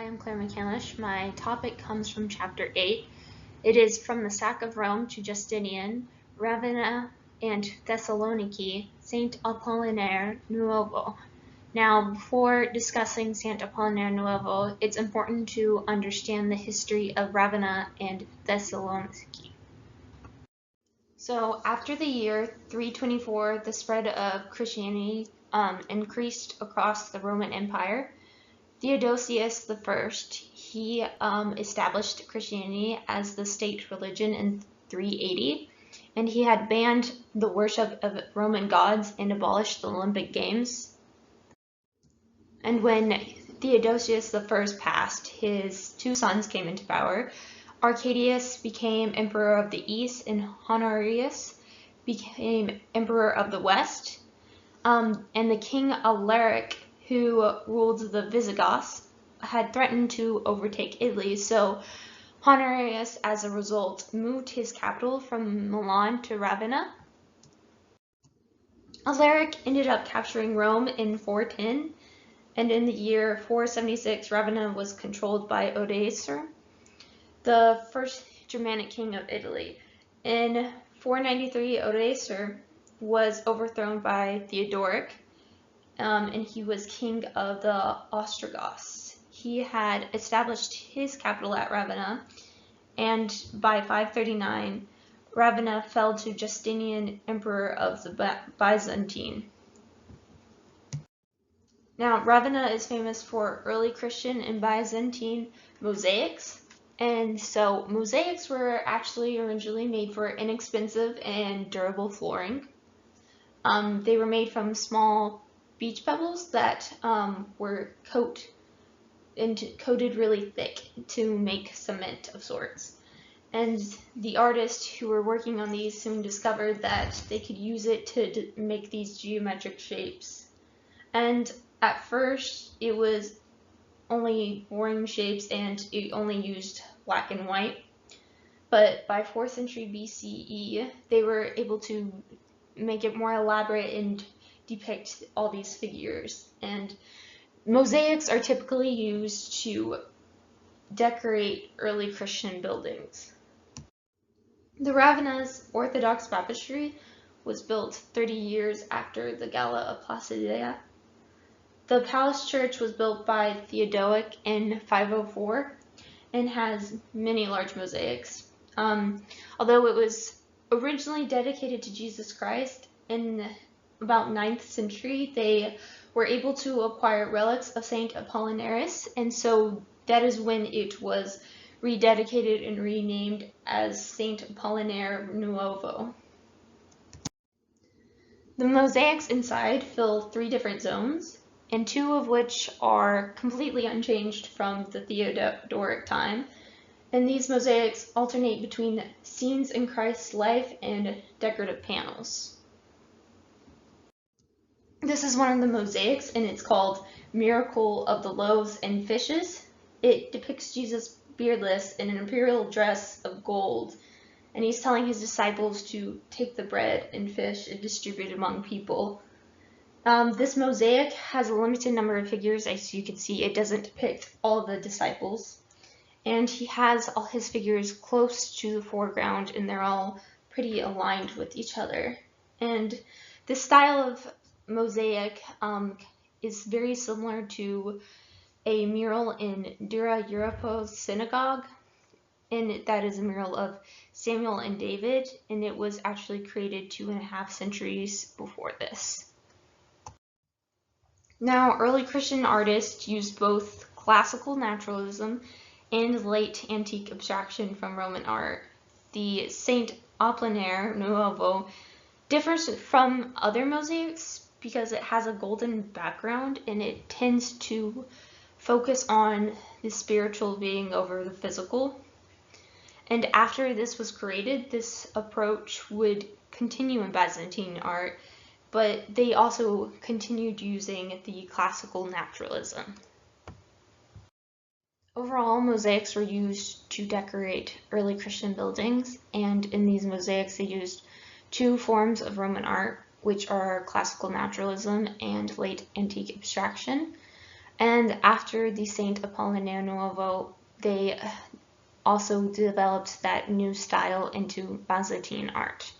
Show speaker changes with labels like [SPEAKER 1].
[SPEAKER 1] I am Claire McCandlish. My topic comes from chapter 8. It is from the sack of Rome to Justinian, Ravenna, and Thessaloniki, Sant'Apollinare Nuovo. Now, before discussing Sant'Apollinare Nuovo, it's important to understand the history of Ravenna and Thessaloniki. So, after the year 324, the spread of Christianity increased across the Roman Empire. Theodosius I, he established Christianity as the state religion in 380, and he had banned the worship of Roman gods and abolished the Olympic Games. And when Theodosius I passed, his two sons came into power. Arcadius became emperor of the East, and Honorius became emperor of the West. And the king Alaric, who ruled the Visigoths, had threatened to overtake Italy, so Honorius, as a result, moved his capital from Milan to Ravenna. Alaric ended up capturing Rome in 410, and in the year 476, Ravenna was controlled by Odoacer, the first Germanic king of Italy. In 493, Odoacer was overthrown by Theodoric, and he was king of the Ostrogoths. He had established his capital at Ravenna, and by 539, Ravenna fell to Justinian, emperor of the Byzantine. Now, Ravenna is famous for early Christian and Byzantine mosaics, and so mosaics were actually originally made for inexpensive and durable flooring. They were made from small beach pebbles that were coated really thick to make cement of sorts. And the artists who were working on these soon discovered that they could use it to make these geometric shapes. And at first, it was only boring shapes and it only used black and white. But by 4th century BCE, they were able to make it more elaborate and depict all these figures. And mosaics are typically used to decorate early Christian buildings. The Ravenna's Orthodox baptistry was built 30 years after the Gala of Placidia. The palace church was built by Theodoric in 504 and has many large mosaics. Although it was originally dedicated to Jesus Christ, in about 9th century, they were able to acquire relics of Saint Apollinaris, and so that is when it was rededicated and renamed as Sant'Apollinare Nuovo. The mosaics inside fill 3 different zones, and 2 of which are completely unchanged from the Theodoric time. And these mosaics alternate between scenes in Christ's life and decorative panels. This is one of the mosaics, and it's called Miracle of the Loaves and Fishes. It depicts Jesus beardless in an imperial dress of gold, and he's telling his disciples to take the bread and fish and distribute among people. This mosaic has a limited number of figures. As you can see, it doesn't depict all the disciples. And he has all his figures close to the foreground, and they're all pretty aligned with each other. And this style of mosaic is very similar to a mural in Dura Europo's synagogue, and that is a mural of Samuel and David, and it was actually created 2.5 centuries before this. Now, early Christian artists used both classical naturalism and late antique abstraction from Roman art. The Sant'Apollinare Nuovo differs from other mosaics because it has a golden background and it tends to focus on the spiritual being over the physical. And after this was created, this approach would continue in Byzantine art, but they also continued using the classical naturalism. Overall, mosaics were used to decorate early Christian buildings, and in these mosaics they used 2 forms of Roman art, which are classical naturalism and late antique abstraction. And after the Sant'Apollinare Nuovo, they also developed that new style into Byzantine art.